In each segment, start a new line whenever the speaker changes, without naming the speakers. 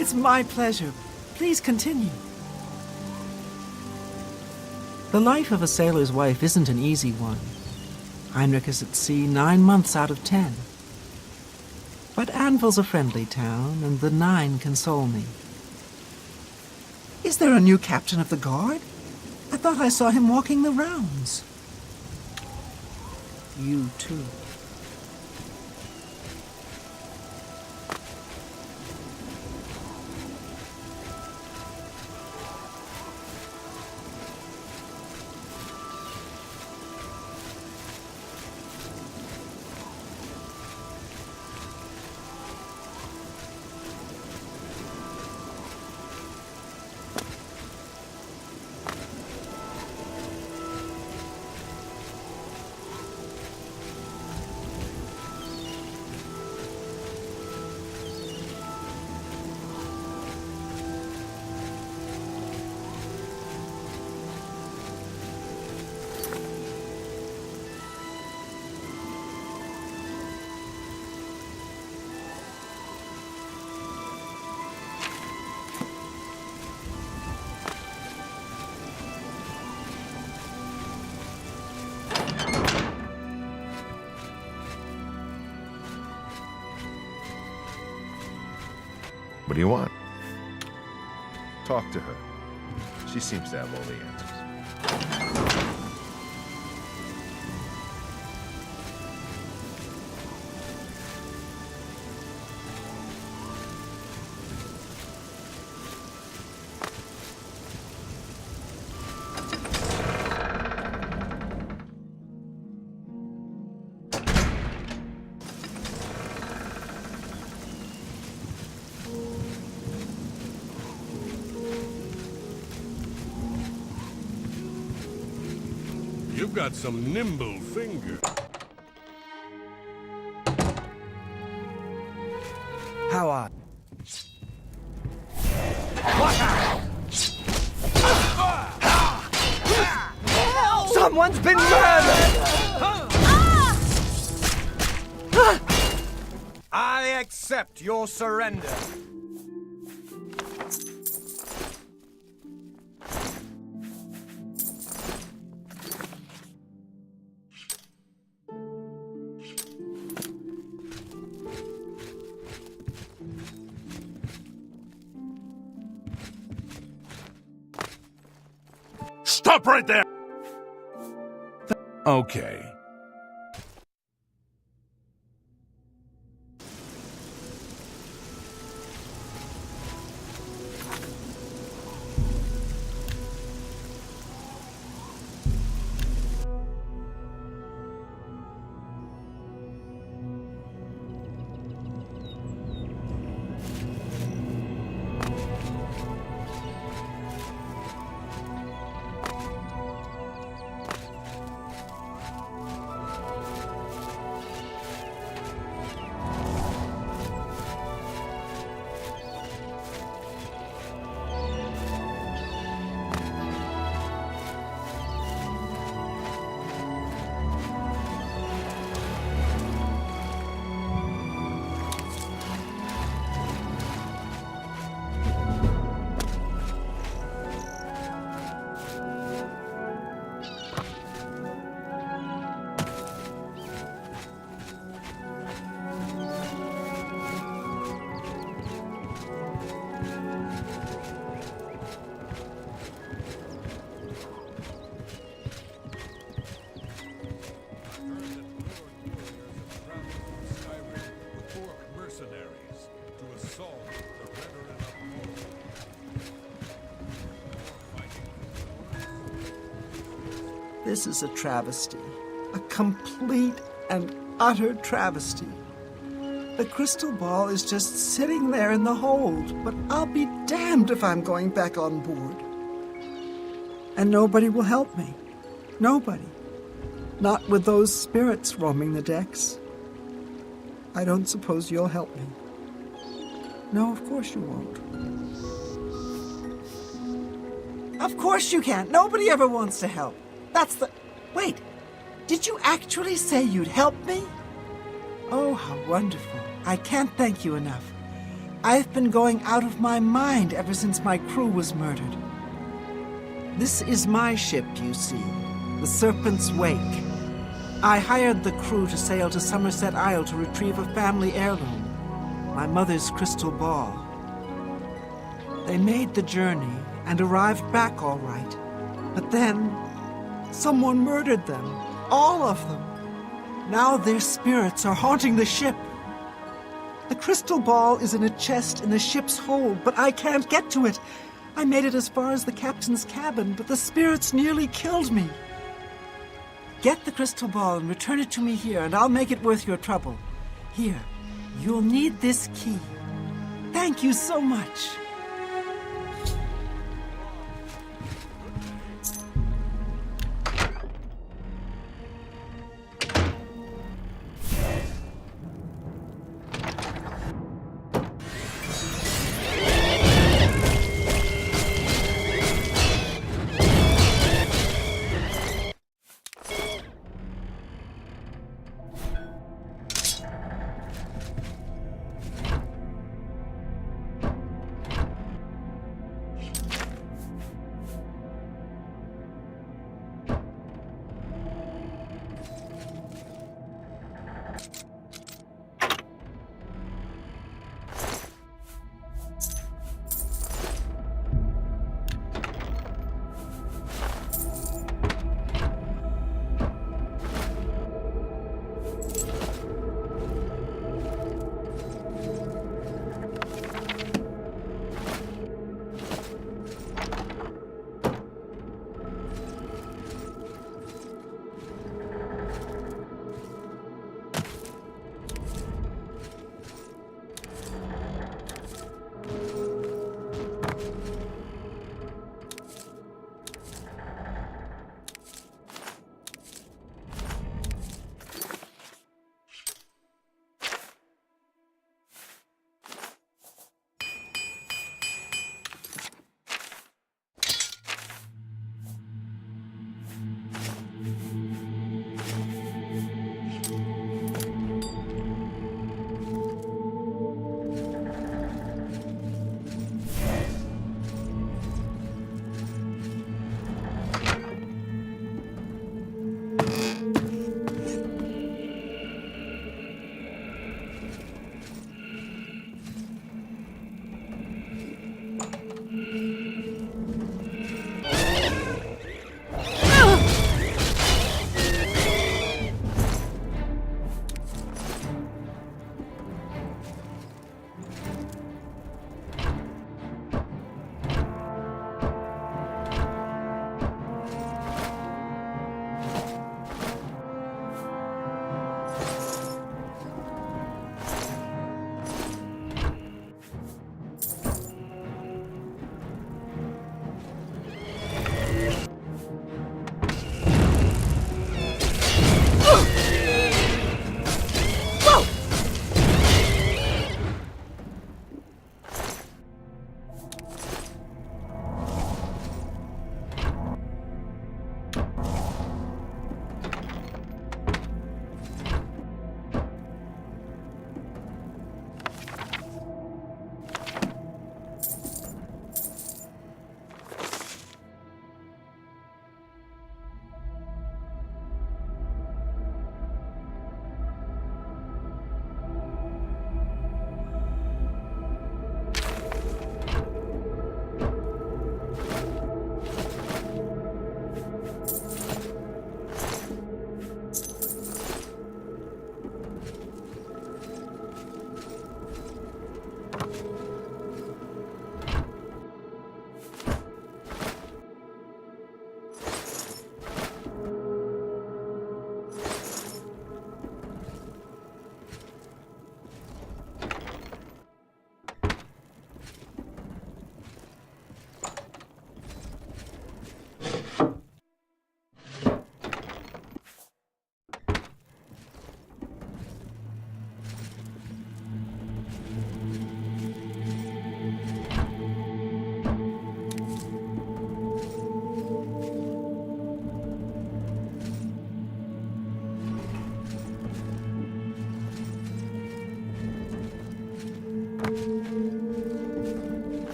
It's my pleasure. Please continue. The life of a sailor's wife isn't an easy one. Heinrich is at sea 9 months out of 10. But Anvil's a friendly town, and the 9 console me. Is there a new captain of the guard? I thought I saw him walking the rounds. You too.
What do you want? Talk to her. She seems to have all the answers.
You've got some nimble fingers.
How are... Someone's been murdered! I accept your surrender.
Stop right there! Okay.
This is a travesty. A complete and utter travesty. The crystal ball is just sitting there in the hold, but I'll be damned if I'm going back on board. And nobody will help me. Nobody. Not with those spirits roaming the decks. I don't suppose you'll help me. No, of course you won't. Of course you can't. Nobody ever wants to help. That's the... Wait, did you actually say you'd help me? Oh, how wonderful. I can't thank you enough. I've been going out of my mind ever since my crew was murdered. This is my ship, you see, the Serpent's Wake. I hired the crew to sail to Somerset Isle to retrieve a family heirloom, my mother's crystal ball. They made the journey and arrived back all right. But then, someone murdered them, all of them. Now their spirits are haunting the ship. The crystal ball is in a chest in the ship's hold, but I can't get to it. I made it as far as the captain's cabin, but the spirits nearly killed me. Get the crystal ball and return it to me here, and I'll make it worth your trouble. Here, you'll need this key. Thank you so much.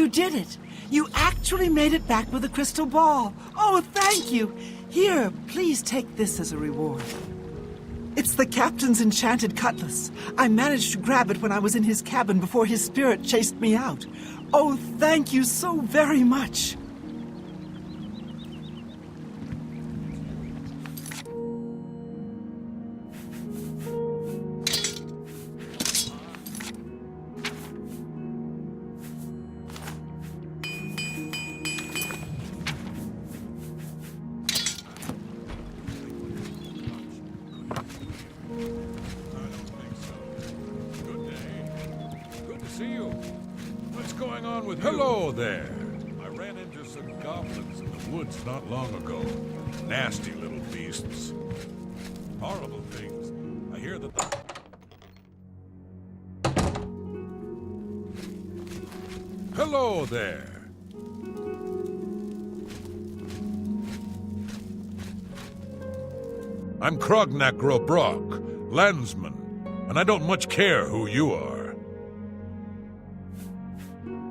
did it! You actually made it back with a crystal ball! Oh, thank you! Here, please take this as a reward. It's the captain's enchanted cutlass. I managed to grab it when I was in his cabin before his spirit chased me out. Oh, thank you so very much!
Hello there. I ran into some goblins in the woods not long ago. Nasty little beasts. Horrible things. I hear that Hello there. I'm Krognak Grobrock, landsman, and I don't much care who you are.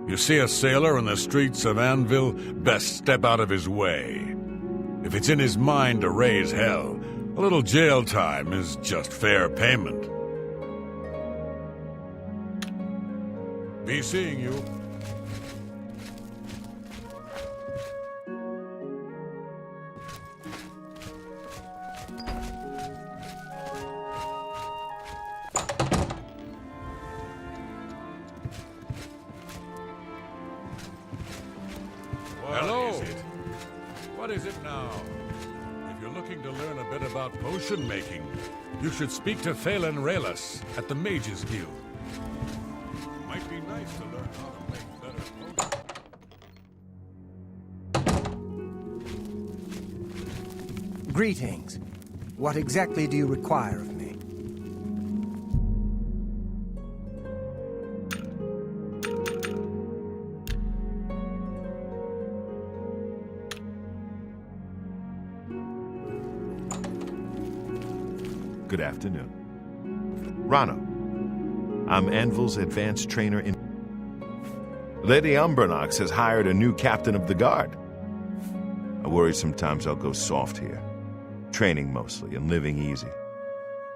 You see a sailor in the streets of Anvil, best step out of his way. If it's in his mind to raise hell, a little jail time is just fair payment. Be seeing you. What is it now? If you're looking to learn a bit about potion making, you should speak to Phelan Raelis at the Mages Guild. Might be nice to learn how to make better potions.
Greetings. What exactly do you require of me?
Good afternoon. Rano. I'm Anvil's advanced trainer in... Lady Umbranox has hired a new captain of the guard. I worry sometimes I'll go soft here. Training mostly and living easy.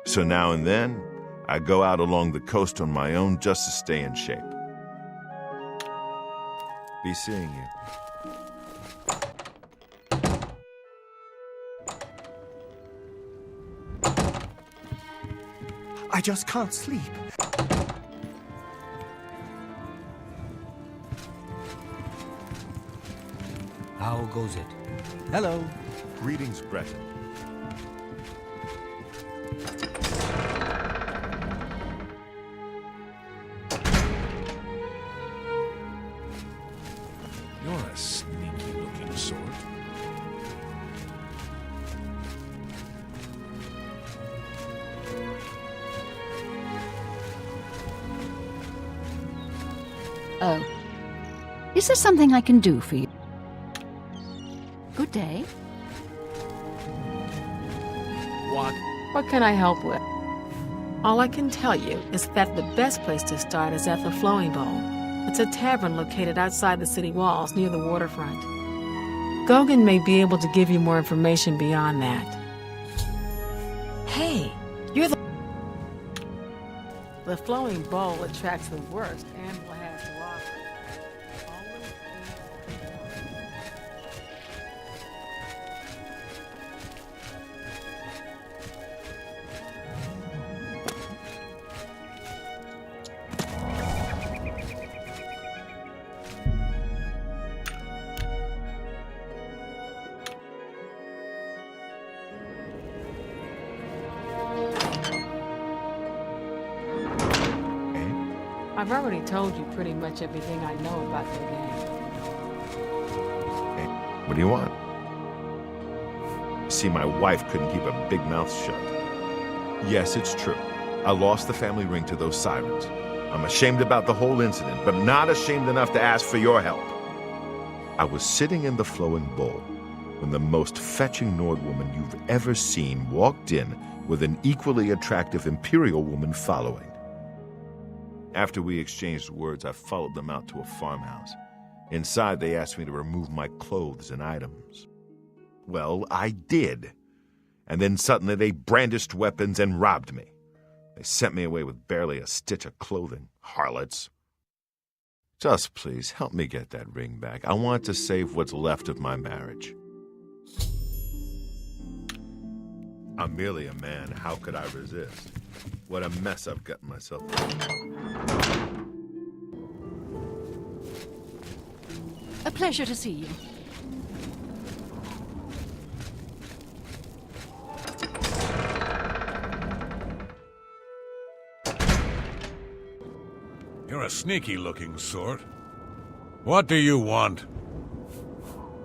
So now and then, I go out along the coast on my own just to stay in shape. Be seeing you.
I just can't sleep. How goes it? Hello.
Greetings, Breton.
You're a sneaky-looking sort.
Oh. Is there something I can do for you? Good day.
What can I help with? All I can tell you is that the best place to start is at the Flowing Bowl. It's a tavern located outside the city walls near the waterfront. Gogan may be able to give you more information beyond that. Hey, you're the... The Flowing Bowl attracts the worst Anvil has to offer. I've already told you pretty much everything I know about the game.
Hey, what do you want? See, my wife couldn't keep a big mouth shut. Yes, it's true. I lost the family ring to those sirens. I'm ashamed about the whole incident, but not ashamed enough to ask for your help. I was sitting in the Flowing Bowl when the most fetching Nord woman you've ever seen walked in with an equally attractive Imperial woman following. After we exchanged words, I followed them out to a farmhouse. Inside, they asked me to remove my clothes and items. Well, I did. And then suddenly they brandished weapons and robbed me. They sent me away with barely a stitch of clothing, harlots. Just please, help me get that ring back. I want to save what's left of my marriage. I'm merely a man. How could I resist? What a mess I've gotten myself into.
A pleasure to see you.
You're a sneaky-looking sort. What do you want?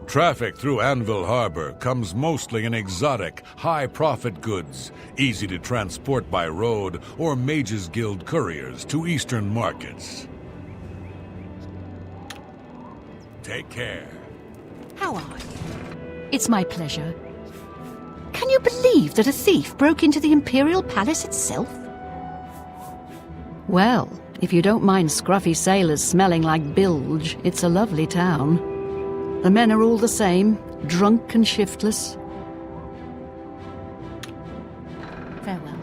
Traffic through Anvil Harbor comes mostly in exotic, high-profit goods, easy to transport by road or Mages Guild couriers to eastern markets. Take care.
How are you? It's my pleasure. Can you believe that a thief broke into the Imperial Palace itself? Well, if you don't mind scruffy sailors smelling like bilge, it's a lovely town. The men are all the same, drunk and shiftless. Farewell.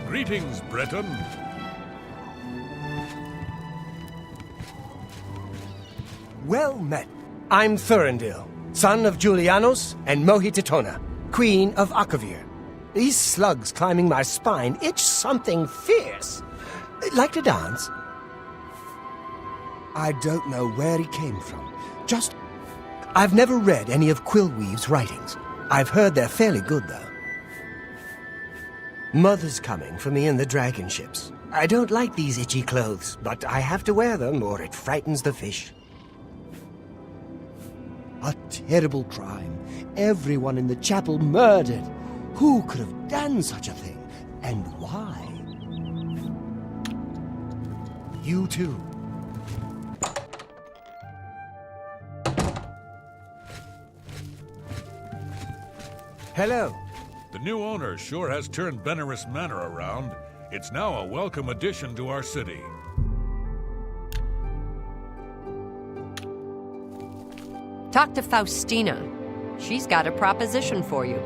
Greetings, Breton.
Well met. I'm Thurendil, son of Julianos and Mohititona, Queen of Akavir. These slugs climbing my spine itch something fierce. Like to dance? I don't know where he came from. I've never read any of Quillweave's writings. I've heard they're fairly good, though. Mother's coming for me in the dragon ships. I don't like these itchy clothes, but I have to wear them or it frightens the fish. A terrible crime. Everyone in the chapel murdered. Who could have done such a thing? And why? You too. Hello.
The new owner sure has turned Benaris Manor around. It's now a welcome addition to our city.
Talk to Faustina. She's got a proposition for you.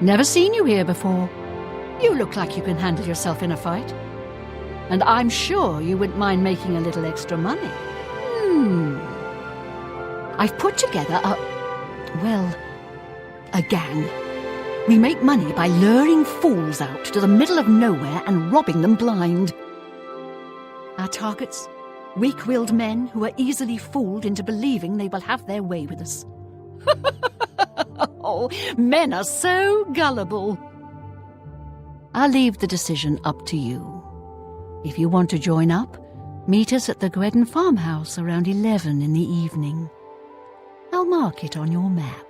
Never seen you here before. You look like you can handle yourself in a fight. And I'm sure you wouldn't mind making a little extra money. I've put together a gang. We make money by luring fools out to the middle of nowhere and robbing them blind. Our targets? Weak-willed men who are easily fooled into believing they will have their way with us. Oh, men are so gullible. I'll leave the decision up to you. If you want to join up, meet us at the Gredden farmhouse around 11 in the evening. I'll mark it on your map.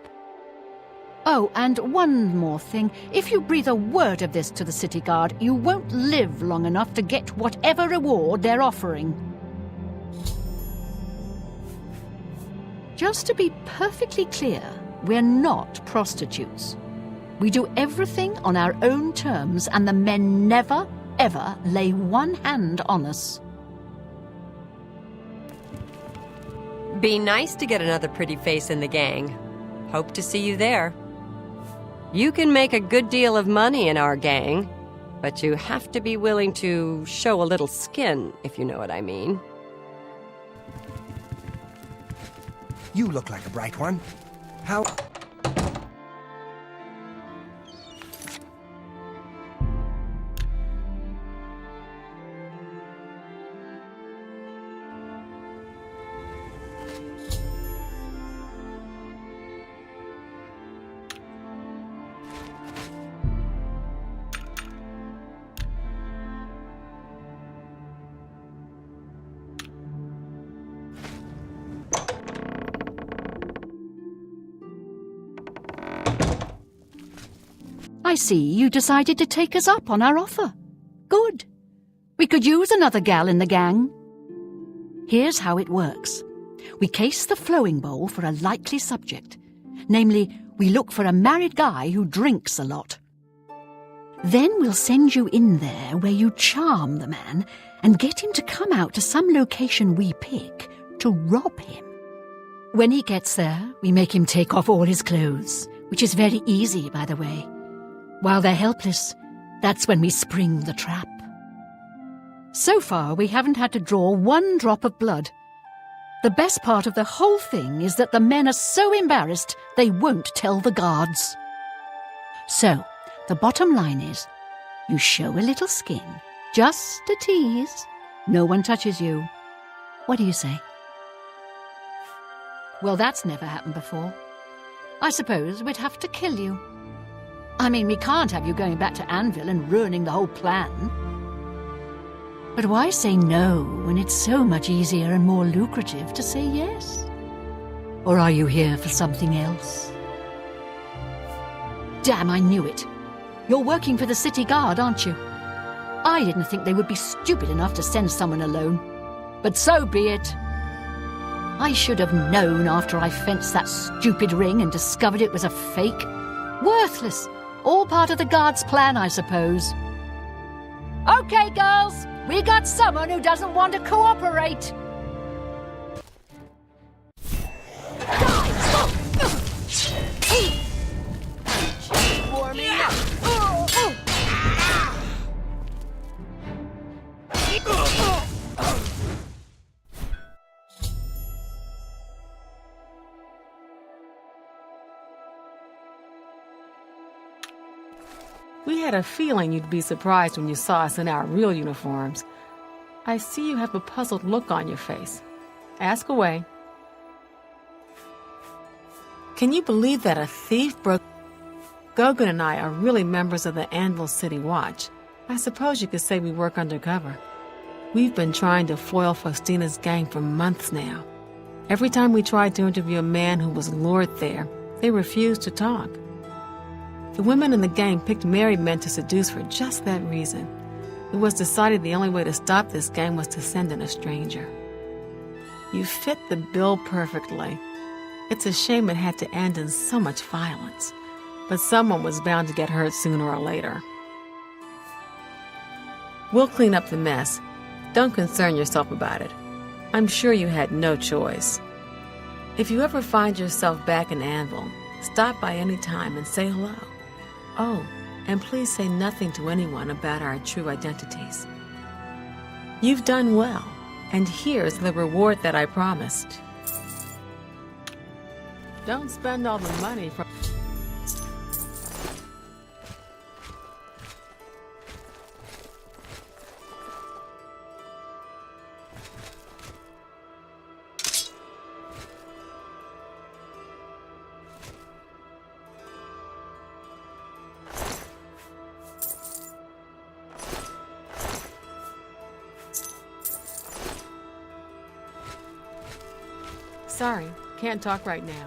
Oh, and one more thing. If you breathe a word of this to the city guard, you won't live long enough to get whatever reward they're offering. Just to be perfectly clear, we're not prostitutes. We do everything on our own terms, and the men never, ever lay one hand on us.
Be nice to get another pretty face in the gang. Hope to see you there. You can make a good deal of money in our gang, but you have to be willing to show a little skin, if you know what I mean.
You look like a bright one. How...
I see you decided to take us up on our offer. Good. We could use another gal in the gang. Here's how it works. We case the flowing bowl for a likely subject. Namely, we look for a married guy who drinks a lot. Then we'll send you in there where you charm the man and get him to come out to some location we pick to rob him. When he gets there, we make him take off all his clothes, which is very easy, by the way. While they're helpless, that's when we spring the trap. So far, we haven't had to draw one drop of blood. The best part of the whole thing is that the men are so embarrassed they won't tell the guards. So, the bottom line is, you show a little skin, just a tease. No one touches you. What do you say? Well, that's never happened before. I suppose we'd have to kill you. I mean, we can't have you going back to Anvil and ruining the whole plan. But why say no when it's so much easier and more lucrative to say yes? Or are you here for something else? Damn, I knew it. You're working for the city guard, aren't you? I didn't think they would be stupid enough to send someone alone. But so be it. I should have known after I fenced that stupid ring and discovered it was a fake. Worthless. All part of the guard's plan, I suppose. Okay, girls. We got someone who doesn't want to cooperate.
We had a feeling you'd be surprised when you saw us in our real uniforms. I see you have a puzzled look on your face. Ask away. Can you believe that a thief broke... Gogan and I are really members of the Anvil City Watch. I suppose you could say we work undercover. We've been trying to foil Faustina's gang for months now. Every time we tried to interview a man who was lured there, they refused to talk. The women in the gang picked married men to seduce for just that reason. It was decided the only way to stop this gang was to send in a stranger. You fit the bill perfectly. It's a shame it had to end in so much violence, but someone was bound to get hurt sooner or later. We'll clean up the mess. Don't concern yourself about it. I'm sure you had no choice. If you ever find yourself back in Anvil, stop by any time and say hello. Oh, and please say nothing to anyone about our true identities. You've done well, and here's the reward that I promised. Don't spend all the money from... Sorry, can't talk right now.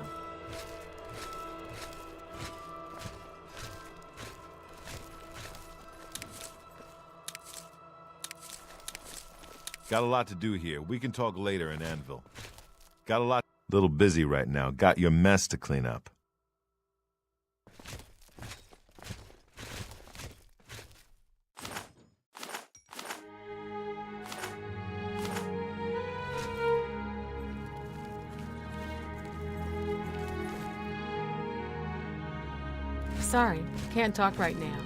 Got a lot to do here. We can talk later in Anvil. Got a lot... Little busy right now. Got your mess to clean up.
Sorry, can't talk right now.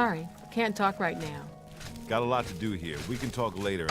Sorry, can't talk right now.
Got a lot to do here. We can talk later.